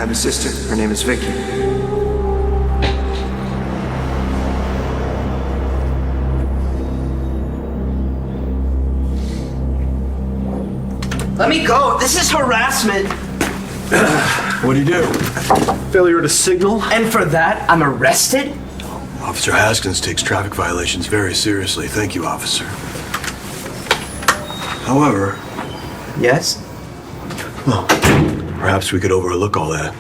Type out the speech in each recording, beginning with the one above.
have a sister. Her name is Vicky. Let me go. This is harassment. What do you do? Failure to signal? And for that, I'm arrested? Officer Haskins takes traffic violations very seriously. Thank you, officer. However... Yes? Well, perhaps we could overlook all that.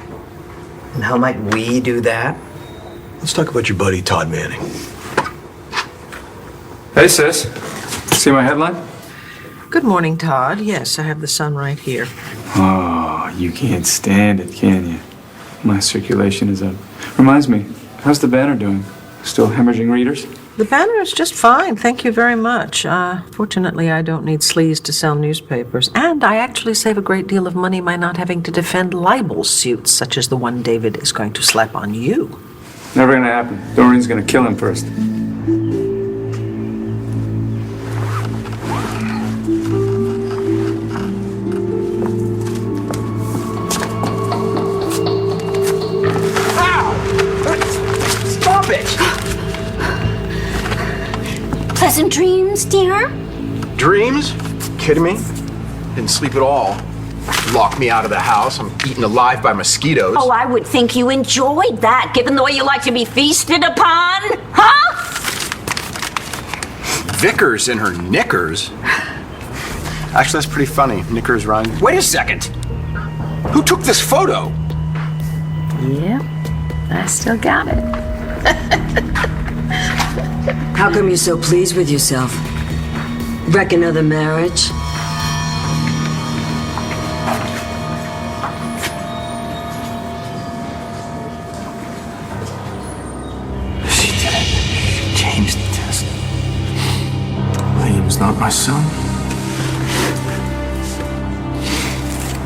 And how might we do that? Let's talk about your buddy, Todd Manning. Hey, sis. See my headline? Good morning, Todd. Yes, I have the Sun right here. Oh, you can't stand it, can you? My circulation is up. Reminds me, how's the banner doing? Still hemorrhaging readers? The banner is just fine, thank you very much. Fortunately, I don't need sleaze to sell newspapers, and I actually save a great deal of money by not having to defend libel suits, such as the one David is going to slap on you. Never gonna happen. Doreen's gonna kill him first. Pleasant dreams, dear? Dreams? Kidding me? Didn't sleep at all. Locked me out of the house. I'm eaten alive by mosquitoes. Oh, I would think you enjoyed that, given the way you like to be feasted upon. Huh? Vickers in her knickers? Actually, that's pretty funny. Knickers rhyme. Wait a second! Who took this photo? Yeah, I still got it. How come you're so pleased with yourself? Wreck another marriage? She did it. She changed the test. Liam's not my son.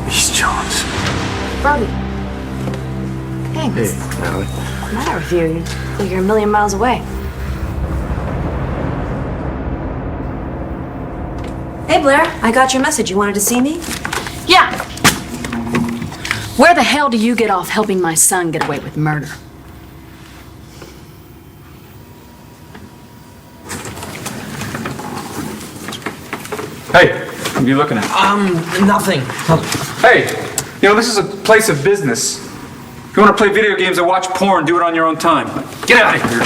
He's John's. Brody. Thanks. Hey, Natalie. What's the matter with you? You feel like you're a million miles away. Hey, Blair. I got your message. You wanted to see me? Yeah. Where the hell do you get off helping my son get away with murder? Hey, what are you looking at? Nothing. Hey, this is a place of business. If you want to play video games or watch porn, do it on your own time. Get out of here.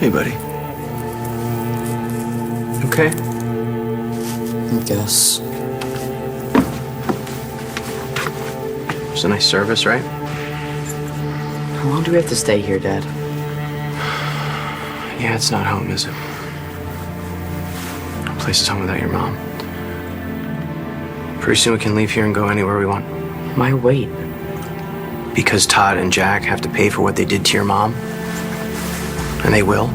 Hey, buddy. Okay? I guess. It's a nice service, right? How long do we have to stay here, Dad? Yeah, it's not home, is it? No place is home without your mom. Pretty soon we can leave here and go anywhere we want. Why wait? Because Todd and Jack have to pay for what they did to your mom. And they will,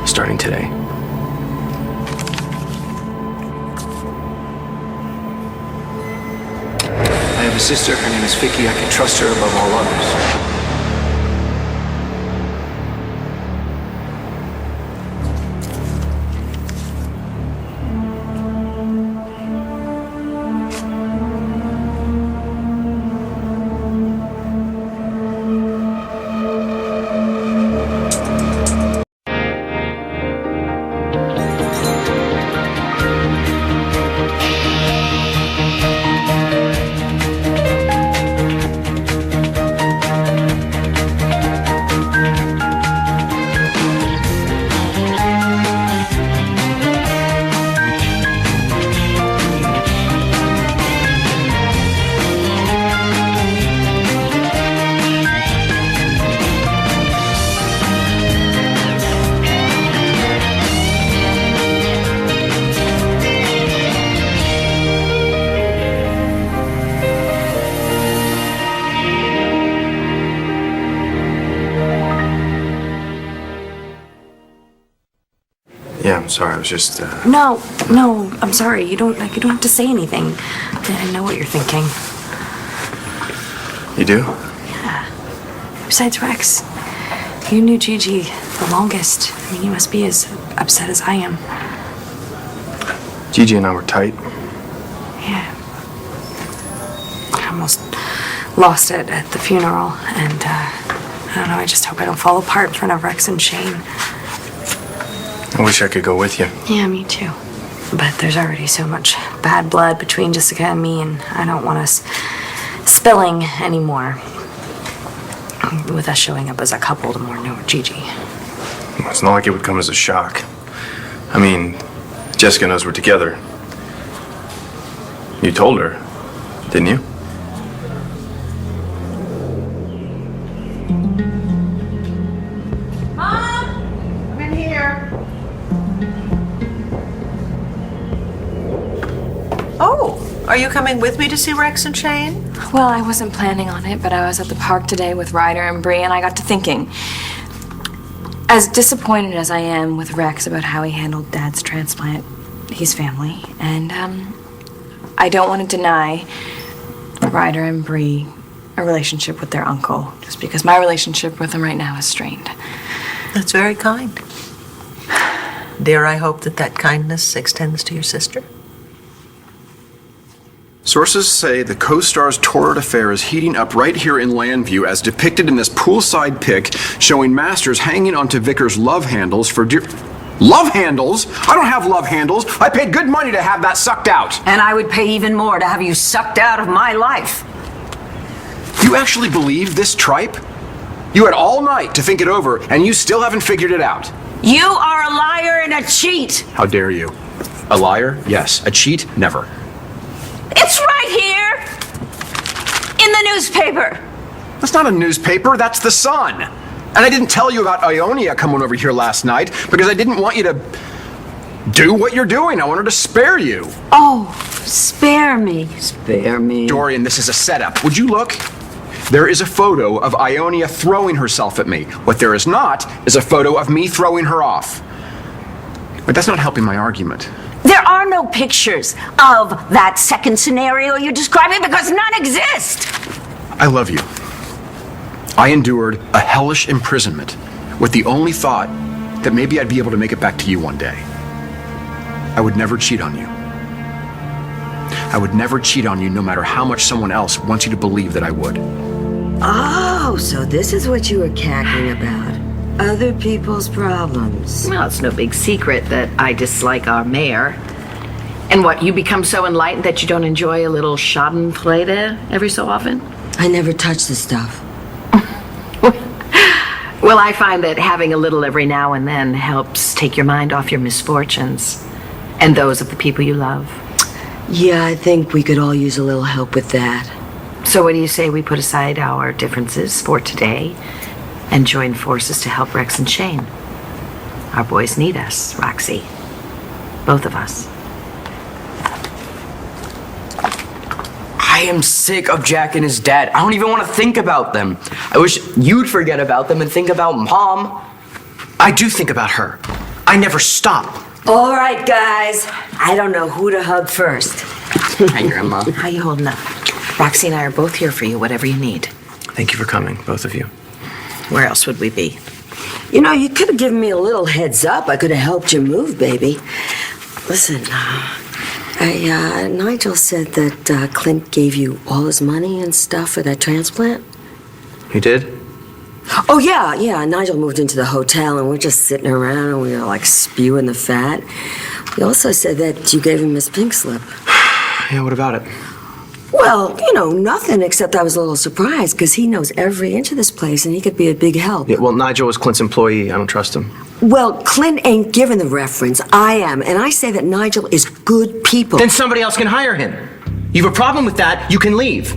starting today. I have a sister. Her name is Vicky. I can trust her above all others. I'm sorry. I was just, No, I'm sorry. You don't have to say anything. I know what you're thinking. You do? Besides Rex, you knew Gigi the longest. I mean, you must be as upset as I am. Gigi and I were tight. Yeah. I almost lost it at the funeral, and I don't know, I just hope I don't fall apart in front of Rex and Shane. I wish I could go with you. Yeah, me too. But there's already so much bad blood between Jessica and me, and I don't want us spilling anymore. With us showing up as a couple to mourn over Gigi. It's not like it would come as a shock. I mean, Jessica knows we're together. You told her, didn't you? Mom! I'm in here. Oh, are you coming with me to see Rex and Shane? Well, I wasn't planning on it, but I was at the park today with Ryder and Bree, and I got to thinking. As disappointed as I am with Rex about how he handled Dad's transplant, he's family, and I don't want to deny Ryder and Bree a relationship with their uncle, just because my relationship with him right now is strained. That's very kind. Dare I hope that that kindness extends to your sister? Sources say the co-star's torrid affair is heating up right here in Landview, as depicted in this poolside pic showing Masters hanging onto Vickers' love handles for dear... Love handles? I don't have love handles. I paid good money to have that sucked out. And I would pay even more to have you sucked out of my life. You actually believe this tripe? You had all night to think it over, and you still haven't figured it out. You are a liar and a cheat. How dare you? A liar? Yes. A cheat? Never. It's right here in the newspaper. That's not a newspaper, that's the Sun. And I didn't tell you about Ionia coming over here last night because I didn't want you to do what you're doing. I wanted to spare you. Oh, spare me. Spare me. Dorian, this is a setup. Would you look? There is a photo of Ionia throwing herself at me. What there is not is a photo of me throwing her off. But that's not helping my argument. There are no pictures of that second scenario you're describing because none exist. I love you. I endured a hellish imprisonment with the only thought that maybe I'd be able to make it back to you one day. I would never cheat on you. I would never cheat on you no matter how much someone else wants you to believe that I would. Oh, so this is what you were cackling about. Other people's problems. Well, it's no big secret that I dislike our mayor. And what, you become so enlightened that you don't enjoy a little schadenfreude every so often? I never touch the stuff. Well, I find that having a little every now and then helps take your mind off your misfortunes and those of the people you love. Yeah, I think we could all use a little help with that. So what do you say we put aside our differences for today and join forces to help Rex and Shane? Our boys need us, Roxy. Both of us. I am sick of Jack and his dad. I don't even want to think about them. I wish you'd forget about them and think about Mom. I do think about her. I never stop. All right, guys. I don't know who to hug first. Hi, Grandma. How you holding up? Roxy and I are both here for you, whatever you need. Thank you for coming, both of you. Where else would we be? You know, you could have given me a little heads up. I could have helped you move, baby. Listen, Nigel said that Clint gave you all his money and stuff for that transplant. You did? Oh, yeah. Nigel moved into the hotel, and we're just sitting around, and we were, like, spewing the fat. He also said that you gave him his pink slip. Yeah, what about it? Well, you know, nothing, except I was a little surprised, because he knows every inch of this place, and he could be a big help. Yeah, well, Nigel was Clint's employee. I don't trust him. Well, Clint ain't given the reference. I am, and I say that Nigel is good people. Then somebody else can hire him. You have a problem with that, you can leave.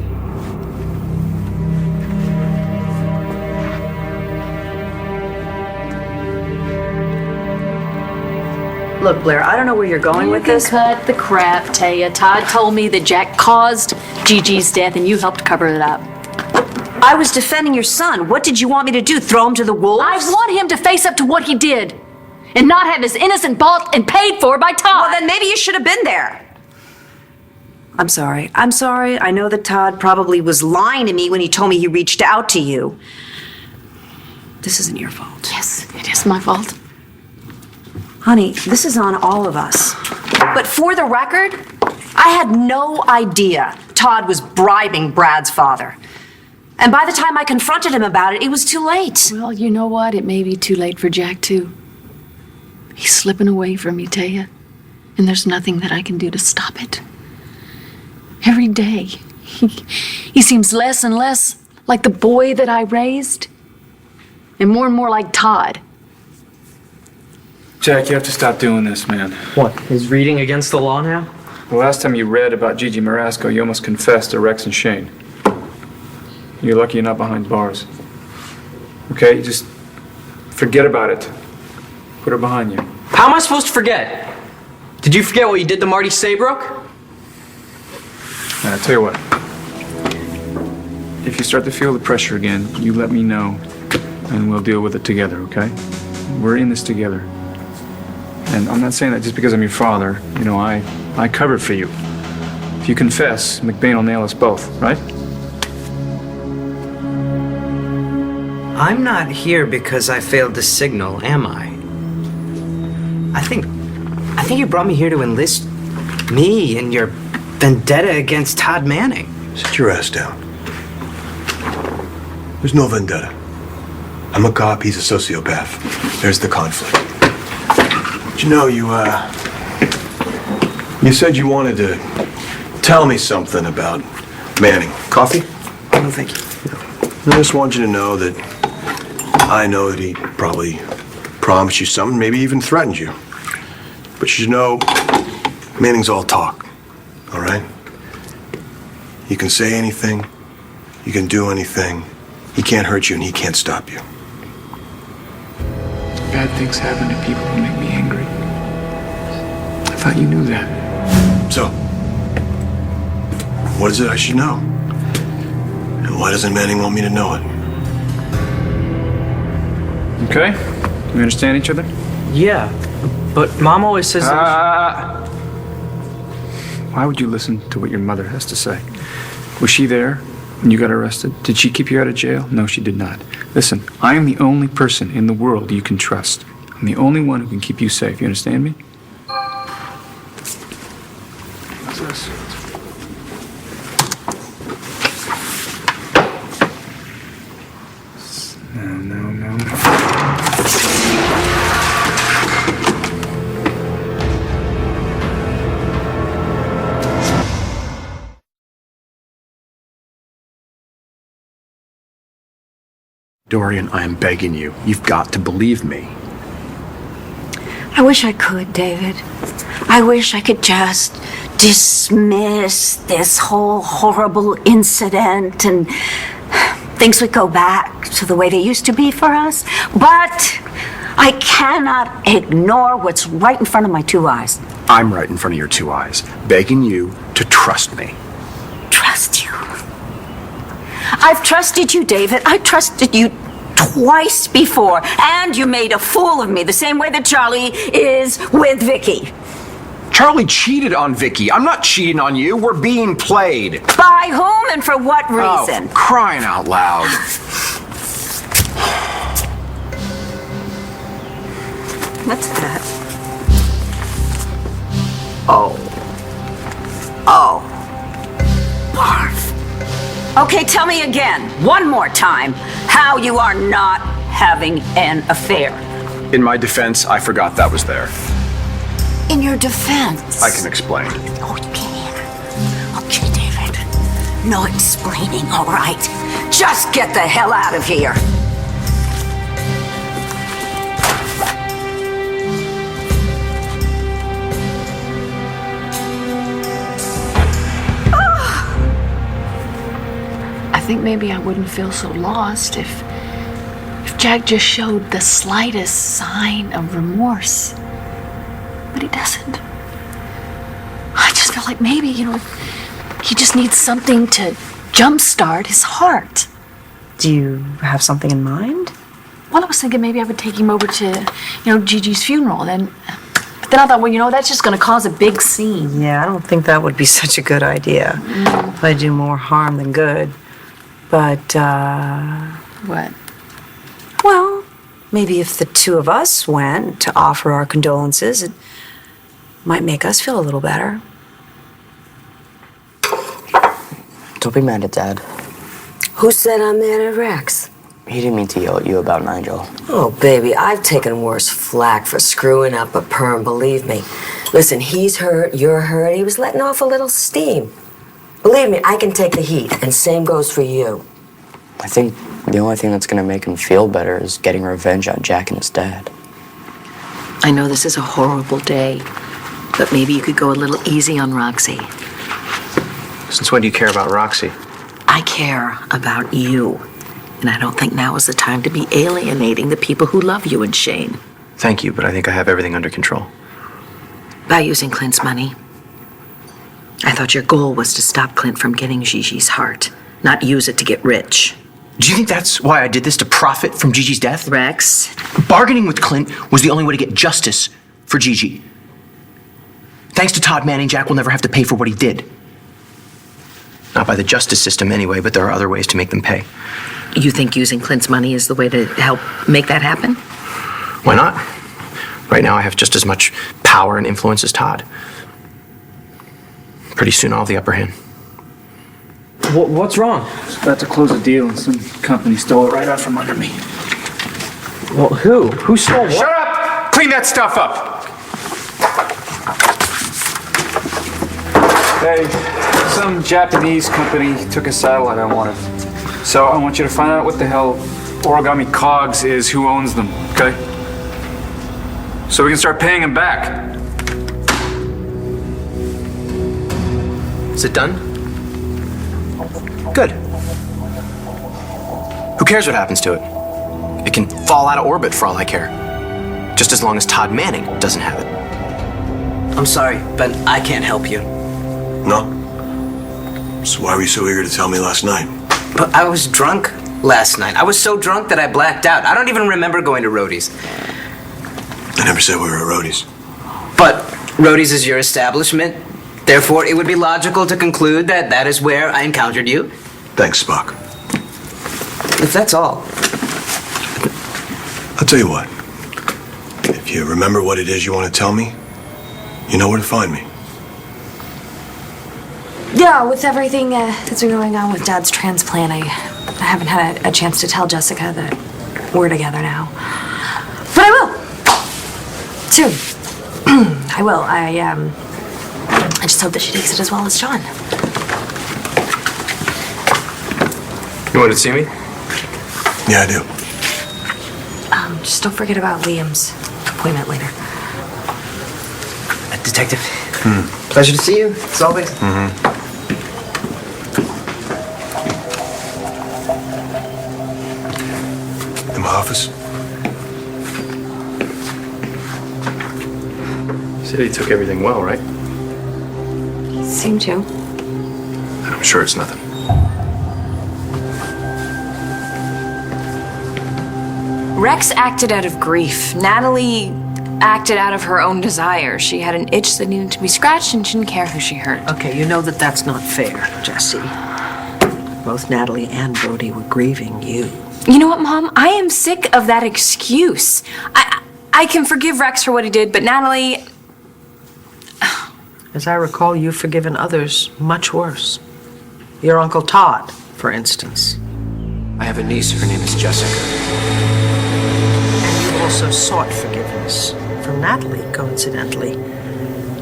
Look, Blair, I don't know where you're going with this. Cut the crap, Taya. Todd told me that Jack caused Gigi's death and you helped cover it up. I was defending your son. What did you want me to do? Throw him to the wolves? I want him to face up to what he did. and not have his innocent bought and paid for by Todd. Well, then maybe you should have been there. I'm sorry. I'm sorry. I know that Todd probably was lying to me when he told me he reached out to you. This isn't your fault. Yes, it is my fault. Honey, this is on all of us. But for the record, I had no idea Todd was bribing Brad's father. And by the time I confronted him about it, it was too late. Well, you know what? It may be too late for Jack, too. He's slipping away from me, Taya. And there's nothing that I can do to stop it. Every day, he seems less and less like the boy that I raised, and more like Todd. Jack, you have to stop doing this, man. What, is reading against the law now? The last time you read about Gigi Marasco, you almost confessed to Rex and Shane. You're lucky you're not behind bars. Okay, just forget about it. Put it behind you. How am I supposed to forget? Did you forget what you did to Marty Saybrook? Now, I'll tell you what. If you start to feel the pressure again, you let me know, and we'll deal with it together, okay? We're in this together. And I'm not saying that just because I'm your father. You know, I covered for you. If you confess, McBain will nail us both, right? I'm not here because I failed to signal, am I? I think you brought me here to enlist me in your vendetta against Todd Manning. Sit your ass down. There's no vendetta. I'm a cop, he's a sociopath. There's the conflict. But you know, you said you wanted to tell me something about Manning. Coffee? No, thank you. I just want you to know that I know that he probably promised you something, maybe even threatened you. But you know, Manning's all talk, all right? You can say anything, you can do anything. He can't hurt you and he can't stop you. Bad things happen to people who make me angry. I thought you knew that. So, what is it I should know? And why doesn't Manning want me to know it? Okay? We understand each other? Yeah, but Mom always says Why would you listen to what your mother has to say? Was she there when you got arrested? Did she keep you out of jail? No, she did not. Listen, I am the only person in the world you can trust. I'm the only one who can keep you safe. You understand me? What's this? No. Dorian, I am begging you. You've got to believe me. I wish I could, David. I wish I could just dismiss this whole horrible incident and things would go back to the way they used to be for us. But I cannot ignore what's right in front of my two eyes. I'm right in front of your two eyes, begging you to trust me. Trust you. I've trusted you, David. I trusted you twice before, and you made a fool of me the same way that Charlie is with Vicky. Charlie cheated on Vicky. I'm not cheating on you. We're being played. By whom and for what reason? Oh, crying out loud. What's that? Barf. Okay, tell me again, one more time, how you are not having an affair. In my defense, I forgot that was there. In your defense? I can explain. Oh, you can. Okay, David. No explaining, all right? Just get the hell out of here. I think maybe I wouldn't feel so lost if Jack just showed the slightest sign of remorse. But he doesn't. I just feel like maybe, he just needs something to jumpstart his heart. Do you have something in mind? Well, Well, I was thinking maybe I would take him over to, Gigi's funeral. But then I thought, well, that's just going to cause a big scene. Yeah, I don't think that would be such a good idea. Might do more harm than good. But, What? well, maybe if the two of us went to offer our condolences, it might make us feel a little better. Don't be mad at Dad. Who said I'm mad at Rex? He didn't mean to yell at you about Nigel. Oh, baby, I've taken worse flack for screwing up a perm, believe me. Listen, he's hurt, you're hurt. He was letting off a little steam. Believe me, I can take the heat, and same goes for you. I think the only thing that's gonna make him feel better is getting revenge on Jack and his dad. I know this is a horrible day, but maybe you could go a little easy on Roxy. Since when do you care about Roxy? I care about you, and I don't think now is the time to be alienating the people who love you and Shane. Thank you, but I think I have everything under control. By using Clint's money. I thought your goal was to stop Clint from getting Gigi's heart, not use it to get rich. Do you think that's why I did this, to profit from Gigi's death? Rex? Bargaining with Clint was the only way to get justice for Gigi. Thanks to Todd Manning, Jack will never have to pay for what he did. Not by the justice system anyway, but there are other ways to make them pay. You think using Clint's money is the way to help make that happen? Why not? Right now I have just as much power and influence as Todd. Pretty soon I'll have the upper hand. What's wrong? I was about to close a deal and some company stole it right out from under me. Well, who? Who stole what? Shut up! Clean that stuff up! Hey, some Japanese company took a satellite I wanted. So I want you to find out what the hell Origami Cogs is, who owns them, okay? So we can start paying them back. Is it done? Good. Who cares what happens to it? It can fall out of orbit for all I care. Just as long as Todd Manning doesn't have it. I'm sorry, but I can't help you. No? So why were you so eager to tell me last night? But I was drunk last night. I was so drunk that I blacked out. I don't even remember going to Roadie's. I never said we were at Roadie's. But Roadie's is your establishment. Therefore, it would be logical to conclude that that is where I encountered you. Thanks, Spock. If that's all. I'll tell you what. If you remember what it is you want to tell me, you know where to find me. Yeah, with everything that's been going on with Dad's transplant, I haven't had a chance to tell Jessica that we're together now. But I will. Soon. I will. I just hope that she takes it as well as John. You wanted to see me? Yeah, I do. Just don't forget about Liam's appointment later. Detective. Pleasure to see you, as always. In my office? You said he took everything well, right? Seem to. I'm sure it's nothing. Rex acted out of grief. Natalie acted out of her own desire. She had an itch that needed to be scratched and she didn't care who she hurt. Okay, you know that that's not fair, Jessie. Both Natalie and Brody were grieving you. You know what, Mom? I am sick of that excuse. I can forgive Rex for what he did, but Natalie... As I recall, you've forgiven others much worse. Your Uncle Todd, for instance. I have a niece. Her name is Jessica. And you also sought forgiveness from Natalie, coincidentally,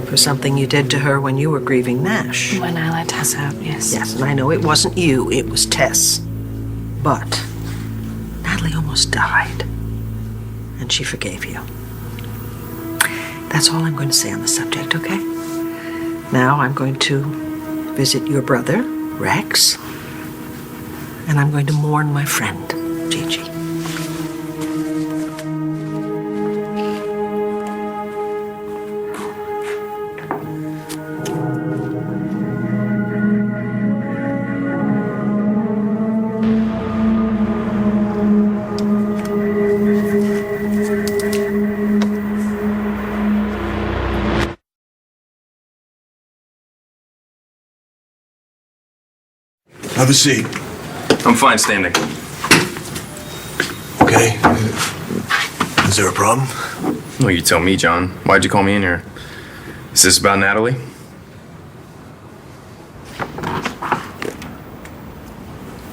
for something you did to her when you were grieving Nash. When I let Tess out, yes. Yes, and I know it wasn't you, it was Tess. But Natalie almost died, and she forgave you. That's all I'm going to say on the subject, okay? Now I'm going to visit your brother, Rex, and I'm going to mourn my friend, Gigi. Have a seat. I'm fine standing. Okay. Is there a problem? Well, you tell me, John. Why'd you call me in here? Is this about Natalie?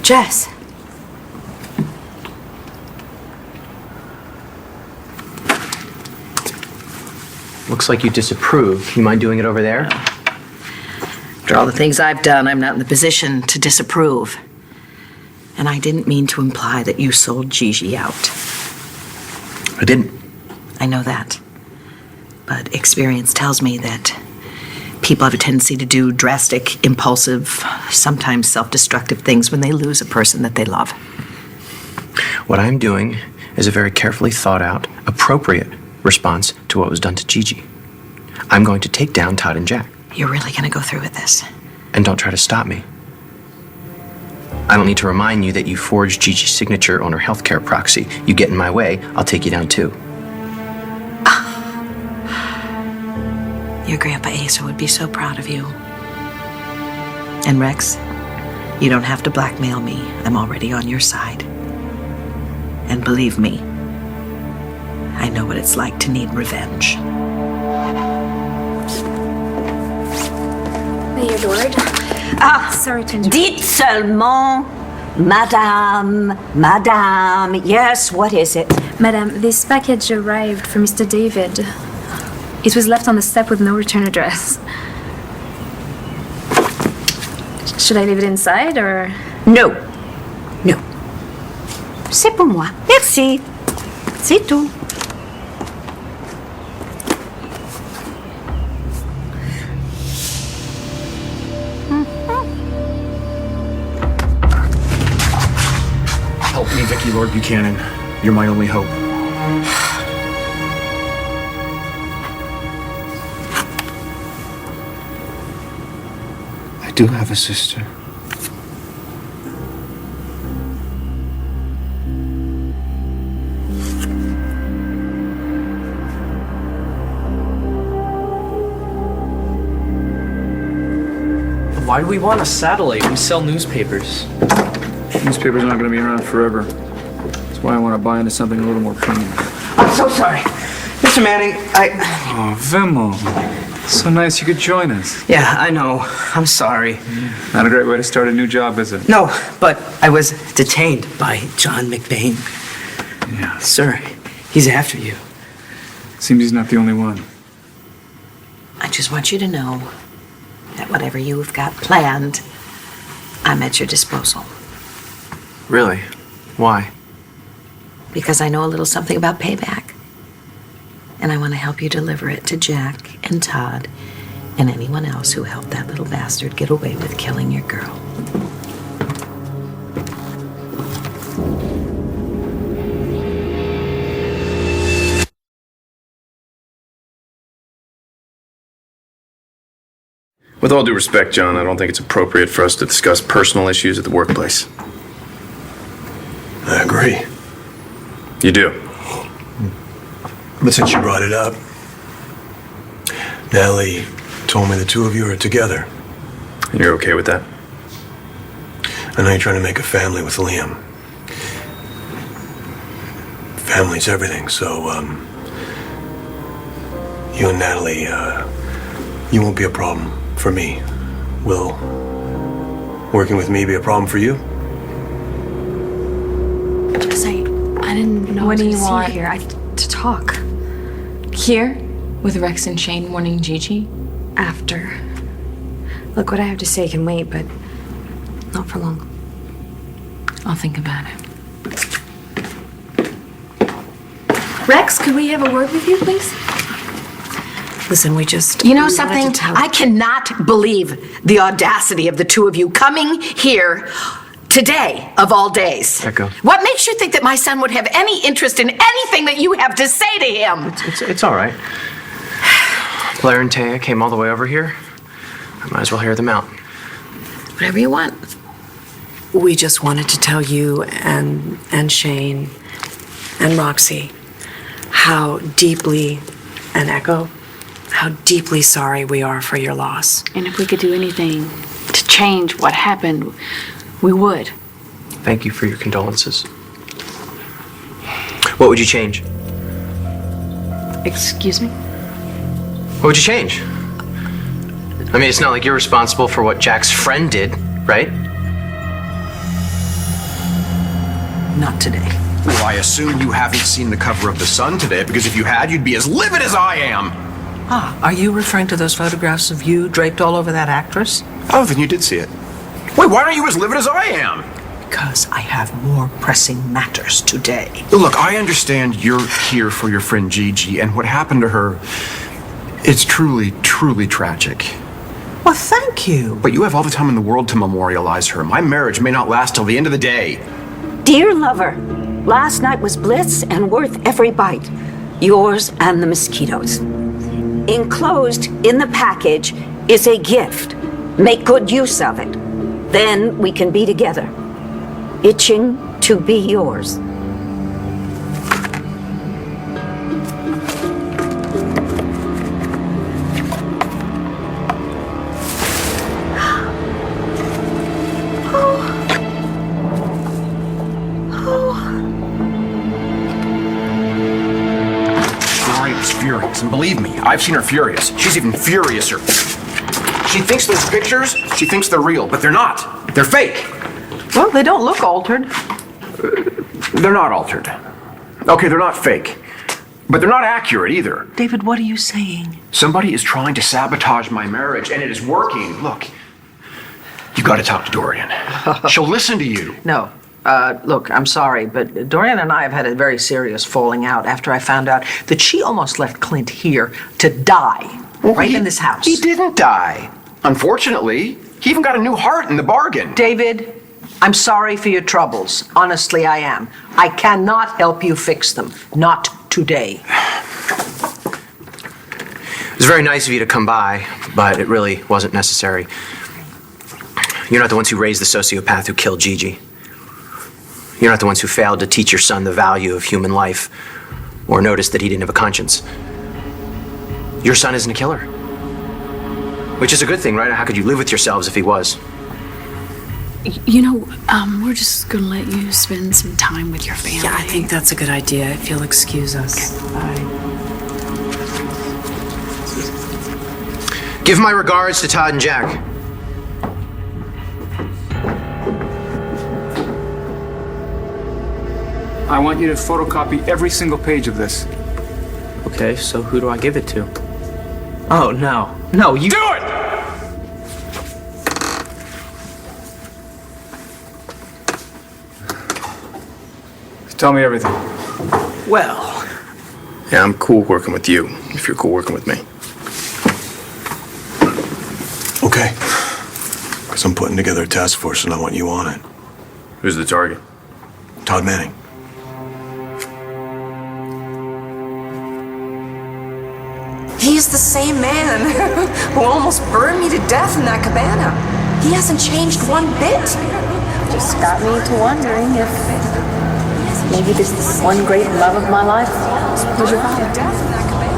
Jess. Looks like you disapprove. You mind doing it over there? After all the things I've done, I'm not in the position to disapprove. And I didn't mean to imply that you sold Gigi out. I didn't. I know that. But experience tells me that people have a tendency to do drastic, impulsive, sometimes self-destructive things when they lose a person that they love. What I'm doing is a very carefully thought out, appropriate response to what was done to Gigi. I'm going to take down Todd and Jack. You're really going to go through with this? And don't try to stop me. I don't need to remind you that you forged Gigi's signature on her healthcare proxy. You get in my way, I'll take you down too. Your Grandpa Asa would be so proud of you. And Rex, you don't have to blackmail me. I'm already on your side. And believe me, I know what it's like to need revenge. May your lord. Sorry to interrupt. Dites seulement, Madame. Yes, what is it? Madame, this package arrived for Mr. David. It was left on the step with no return address. Should I leave it inside, or...? No. No. C'est pour moi. Merci. C'est tout. Help me, Vicky Lord Buchanan. You're my only hope. I do have a sister. Why do we want a satellite? We sell newspapers. Newspapers aren't going to be around forever. That's why I want to buy into something a little more premium. I'm so sorry. Mr. Manning, Oh, Vimo. So nice you could join us. Yeah, I know. I'm sorry. Not a great way to start a new job, is it? No, but I was detained by John McBain. Yeah. Sir, he's after you. Seems he's not the only one. I just want you to know that whatever you've got planned, I'm at your disposal. Really? Why? Because I know a little something about payback. And I want to help you deliver it to Jack and Todd and anyone else who helped that little bastard get away with killing your girl. With all due respect, John, I don't think it's appropriate for us to discuss personal issues at the workplace. I agree. You do? But since you brought it up, Natalie told me the two of you are together. And you're okay with that? I know you're trying to make a family with Liam. Family's everything, so, you and Natalie, you won't be a problem for me. Will working with me be a problem for you? Just I didn't know What do you to see want? here. To talk. Here? With Rex and Shane warning Gigi? After. Look, what I have to say can wait, but not for long. I'll think about it. Rex, could we have a word with you, please? Listen, we just... You know we wanted to something? tell- I cannot believe the audacity of the two of you coming here today, of all days. Echo. What makes you think that my son would have any interest in anything that you have to say to him? It's all right. Blair and Taya came all the way over here. I might as well hear them out. Whatever you want. We just wanted to tell you and Shane and Roxy how deeply, and Echo, how deeply sorry we are for your loss. And if we could do anything to change what happened, We would. Thank you for your condolences. What would you change? Excuse me? What would you change? I mean, it's not like you're responsible for what Jack's friend did, right? Not today. Well, I assume you haven't seen the cover of The Sun today, because if you had, you'd be as livid as I am. Ah, are you referring to those photographs of you draped all over that actress? Oh, then you did see it. Wait, why aren't you as livid as I am? Because I have more pressing matters today. Look, I understand you're here for your friend Gigi, and what happened to her, it's truly, truly tragic. Well, thank you. But you have all the time in the world to memorialize her. My marriage may not last till the end of the day. Dear lover, last night was bliss and worth every bite. Yours and the mosquitoes. Enclosed in the package is a gift. Make good use of it. Then we can be together. Itching to be yours. Furious, and believe me, I've seen her furious. She's even furiouser. She thinks those pictures, she thinks they're real, but they're not. They're fake. Well, they don't look altered. They're not altered. Okay, they're not fake. But they're not accurate either. David, what are you saying? Somebody is trying to sabotage my marriage, and it is working. Look, you gotta talk to Dorian. She'll listen to you. No. Look, I'm sorry, but Dorian and I have had a very serious falling out after I found out that she almost left Clint here to die, in this house. He didn't die. Unfortunately, he even got a new heart in the bargain. David, I'm sorry for your troubles. Honestly, I am. I cannot help you fix them. Not today. It was very nice of you to come by, but it really wasn't necessary. You're not the ones who raised the sociopath who killed Gigi. You're not the ones who failed to teach your son the value of human life or noticed that he didn't have a conscience. Your son isn't a killer. Which is a good thing, right? How could you live with yourselves if he was? You know, we're just gonna let you spend some time with your family. Yeah, I think that's a good idea, if you'll excuse us. Okay. Give my regards to Todd and Jack. I want you to photocopy every single page of this. Okay, so who do I give it to? Oh, no. No, you... Do it! Tell me everything. Well. Yeah, I'm cool working with you, if you're cool working with me. Okay. Because I'm putting together a task force and I want you on it. Who's the target? Todd Manning. He's the same man who almost burned me to death in that cabana. He hasn't changed one bit. Just got me to wondering if maybe this one great love of my life was your father.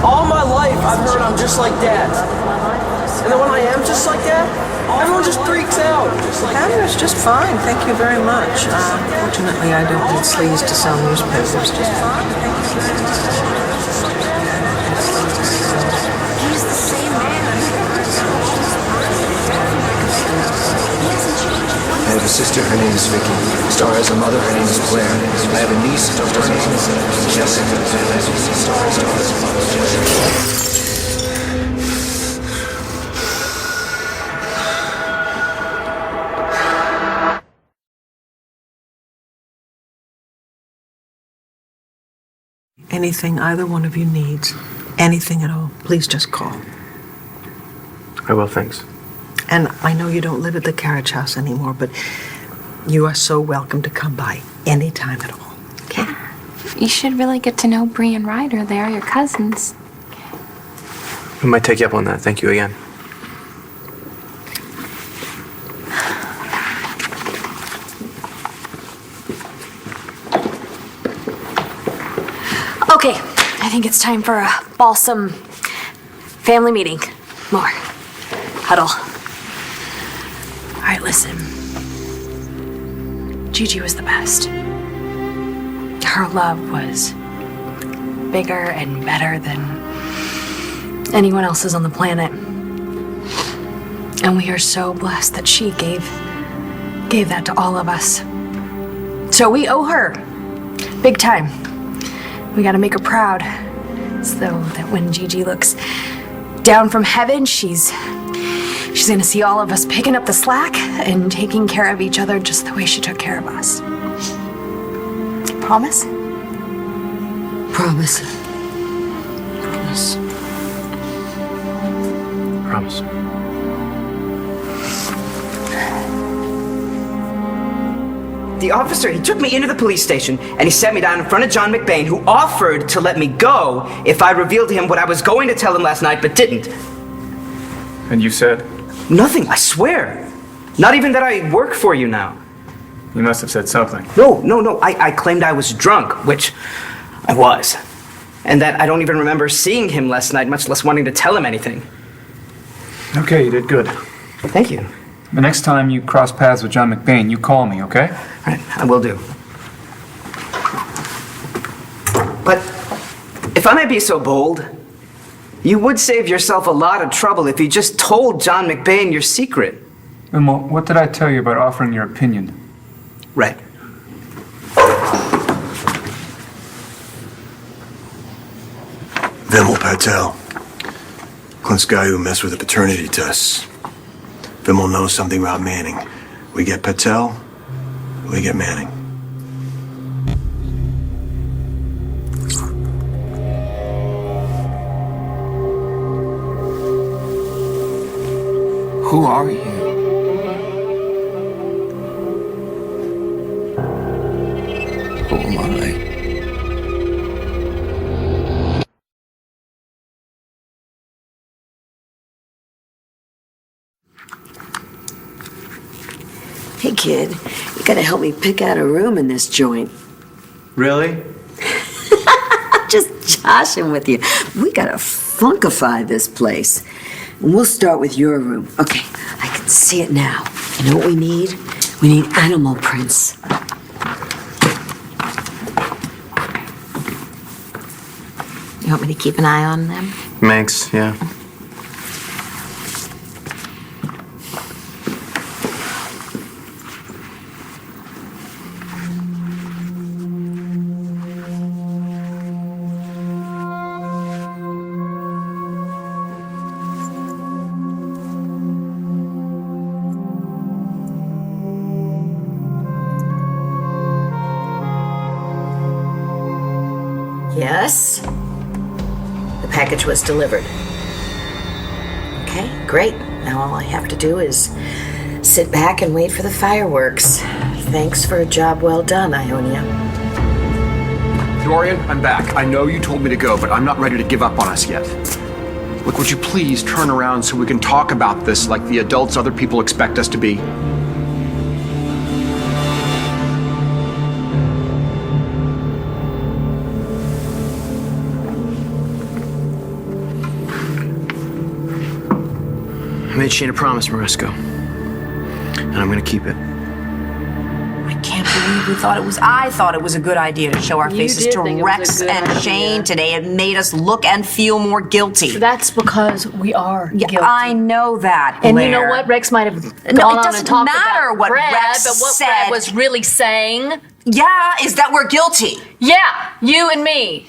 All my life, I've heard I'm just like Dad. And then when I am just like Dad, everyone just freaks out. Hannah's just fine, thank you very much. Fortunately, I don't need sleaze to sell newspapers. Just fine, thank you. He's the same man. I have a sister, her name is Vicky. Star has a mother, her name is Blair. I have a niece, her name is Jessica. Anything either one of you needs, anything at all, please just call. I will, thanks. And I know you don't live at the carriage house anymore, but you are so welcome to come by anytime at all, okay? You should really get to know Bree and Ryder. They are your cousins. We might take you up on that. Thank you again. Okay, I think it's time for a balsam family meeting. More. Huddle. All right, listen. Gigi was the best. Her love was bigger and better than anyone else's on the planet. And we are so blessed that she gave that to all of us. So we owe her. Big time. We gotta make her proud. So that when Gigi looks down from heaven, she's gonna see all of us picking up the slack and taking care of each other just the way she took care of us. Promise? Promise. Promise. Promise. The officer, he took me into the police station and he sat me down in front of John McBain, who offered to let me go if I revealed to him what I was going to tell him last night, but didn't. And you said? Nothing, I swear. Not even that I work for you now. You must have said something. No. I claimed I was drunk, which I was. And that I don't even remember seeing him last night, much less wanting to tell him anything. Okay, you did good. Thank you. The next time you cross paths with John McBain, you call me, okay? All right, I will do. But if I may be so bold, you would save yourself a lot of trouble if you just told John McBain your secret. Vimmel, what did I tell you about offering your opinion? Right. Vimmel Patel. Clint's guy who messed with the paternity tests. Vimmel knows something about Manning. We get Patel, we get Manning. Who are you? Who am I? Hey, kid, you gotta help me pick out a room in this joint. Really? Just joshing with you. We gotta funkify this place. And we'll start with your room. Okay, I can see it now. You know what we need? We need animal prints. You want me to keep an eye on them? Manx, yeah. Yes. The package was delivered. Okay, great. Now all I have to do is sit back and wait for the fireworks. Thanks for a job well done, Ionia. Dorian, I'm back. I know you told me to go, but I'm not ready to give up on us yet. Look, would you please turn around so we can talk about this like the adults other people expect us to be? I made Shane a promise, Maresco. And I'm gonna keep it. I can't believe I thought it was a good idea to show our faces to Rex and Shane today. It made us look and feel more guilty. That's because we are guilty. I know that, And Blair. you know what? Rex might have No, gone it on doesn't and talked matter about what Brad, Rex but what said. Brad was really saying. Yeah, is that we're guilty. Yeah, you and me.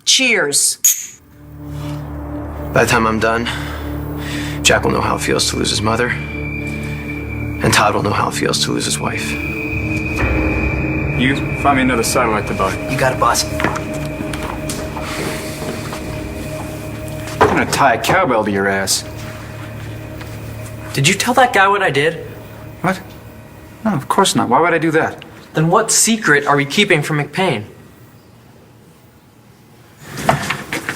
Cheers. By the time I'm done, Jack will know how it feels to lose his mother, and Todd will know how it feels to lose his wife. You find me another satellite to buy. You got it, boss. I'm gonna tie a cowbell to your ass. Did you tell that guy what I did? What? No, of course not. Why would I do that? Then what secret are we keeping from McPain?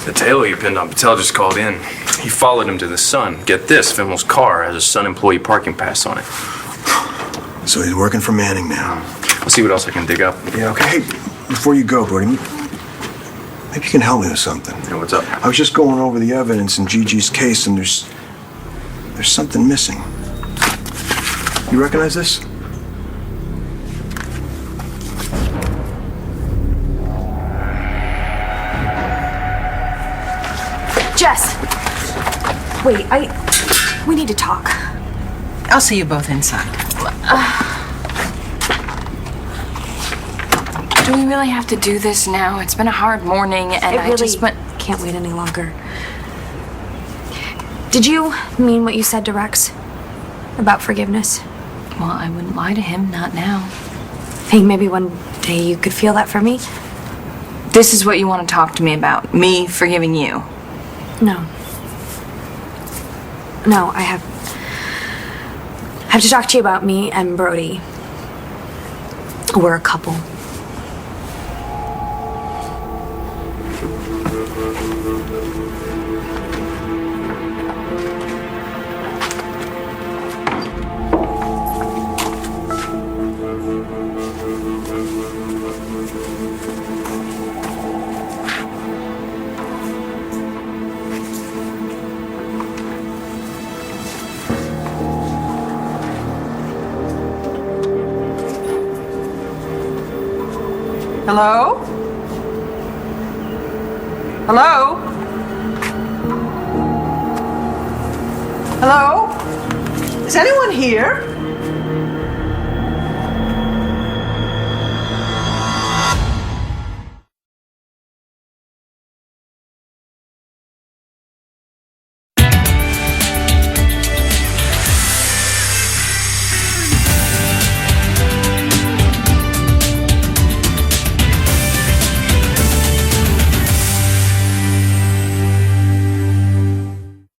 The tailor you pinned on Patel just called in. He followed him to the Sun. Get this, Vimmel's car has a Sun employee parking pass on it. So he's working for Manning now. I'll see what else I can dig up. Yeah, okay. Hey, before you go, Brody, maybe you can help me with something. Yeah, what's up? I was just going over the evidence in Gigi's case, and there's something missing. You recognize this? Jess! Wait, we need to talk. I'll see you both inside. Do we really have to do this now? It's been a hard morning, and I just went... Can't wait any longer. Did you mean what you said to Rex about forgiveness? Well, I wouldn't lie to him, not now. Think maybe one day you could feel that for me? This is what you want to talk to me about, me forgiving you. No. No, I have to talk to you about me and Brody. We're a couple. Hello? Hello? Hello? Is anyone here?